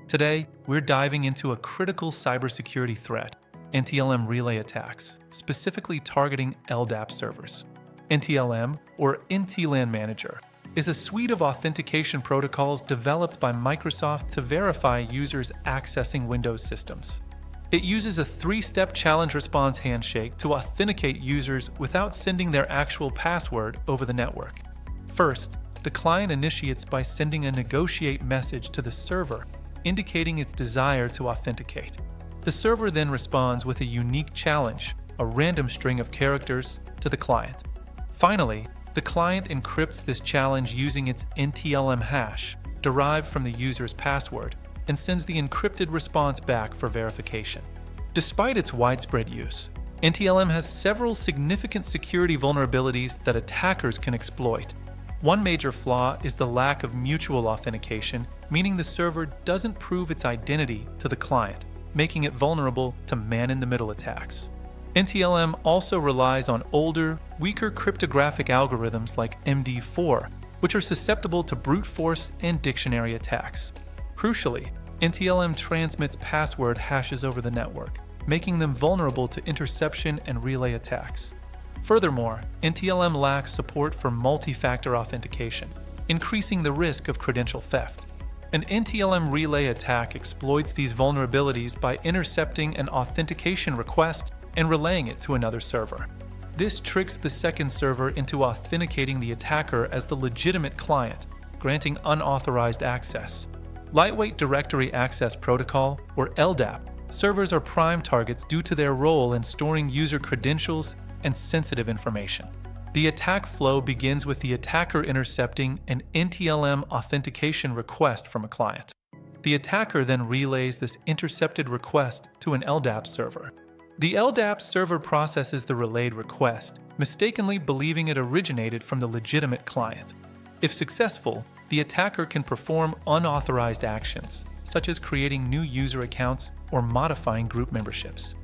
Today, we're diving into a critical cybersecurity threat, NTLM relay attacks, specifically targeting LDAP servers. NTLM, or NTLM Manager, is a suite of authentication protocols developed by Microsoft to verify users accessing Windows systems. It uses a three-step challenge-response handshake to authenticate users without sending their actual password over the network. First, the client initiates by sending a negotiate message to the server, indicating its desire to authenticate. The server then responds with a unique challenge, a random string of characters, to the client. Finally, the client encrypts this challenge using its NTLM hash, derived from the user's password, and sends the encrypted response back for verification. Despite its widespread use, NTLM has several significant security vulnerabilities that attackers can exploit. One major flaw is the lack of mutual authentication, meaning the server doesn't prove its identity to the client, making it vulnerable to man-in-the-middle attacks. NTLM also relies on older, weaker cryptographic algorithms like MD4, which are susceptible to brute force and dictionary attacks. Crucially, NTLM transmits password hashes over the network, making them vulnerable to interception and relay attacks. Furthermore, NTLM lacks support for multi-factor authentication, increasing the risk of credential theft. An NTLM relay attack exploits these vulnerabilities by intercepting an authentication request and relaying it to another server. This tricks the second server into authenticating the attacker as the legitimate client, granting unauthorized access. Lightweight Directory Access Protocol, or LDAP, servers are prime targets due to their role in storing user credentials and sensitive information. The attack flow begins with the attacker intercepting an NTLM authentication request from a client. The attacker then relays this intercepted request to an LDAP server. The LDAP server processes the relayed request, mistakenly believing it originated from the legitimate client. If successful, the attacker can perform unauthorized actions, such as creating new user accounts or modifying group memberships.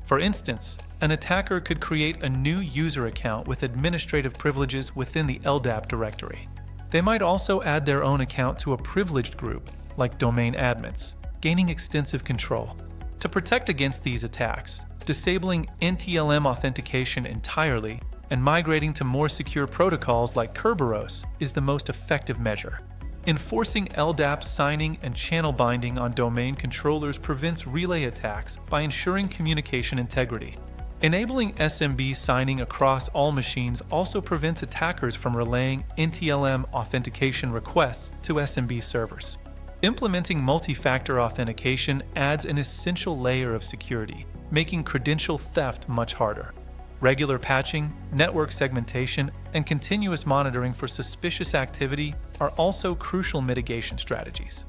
For instance, an attacker could create a new user account with administrative privileges within the LDAP directory. They might also add their own account to a privileged group, like domain admins, gaining extensive control. To protect against these attacks, disabling NTLM authentication entirely and migrating to more secure protocols like Kerberos is the most effective measure. Enforcing LDAP signing and channel binding on domain controllers prevents relay attacks by ensuring communication integrity. Enabling SMB signing across all machines also prevents attackers from relaying NTLM authentication requests to SMB servers. Implementing multi-factor authentication adds an essential layer of security, making credential theft much harder. Regular patching, network segmentation, and continuous monitoring for suspicious activity are also crucial mitigation strategies.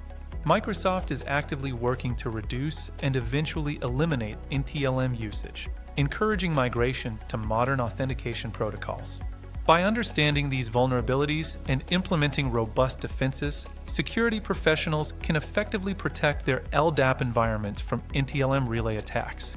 Microsoft is actively working to reduce and eventually eliminate NTLM usage, encouraging migration to modern authentication protocols. By understanding these vulnerabilities and implementing robust defenses, security professionals can effectively protect their LDAP environments from NTLM relay attacks.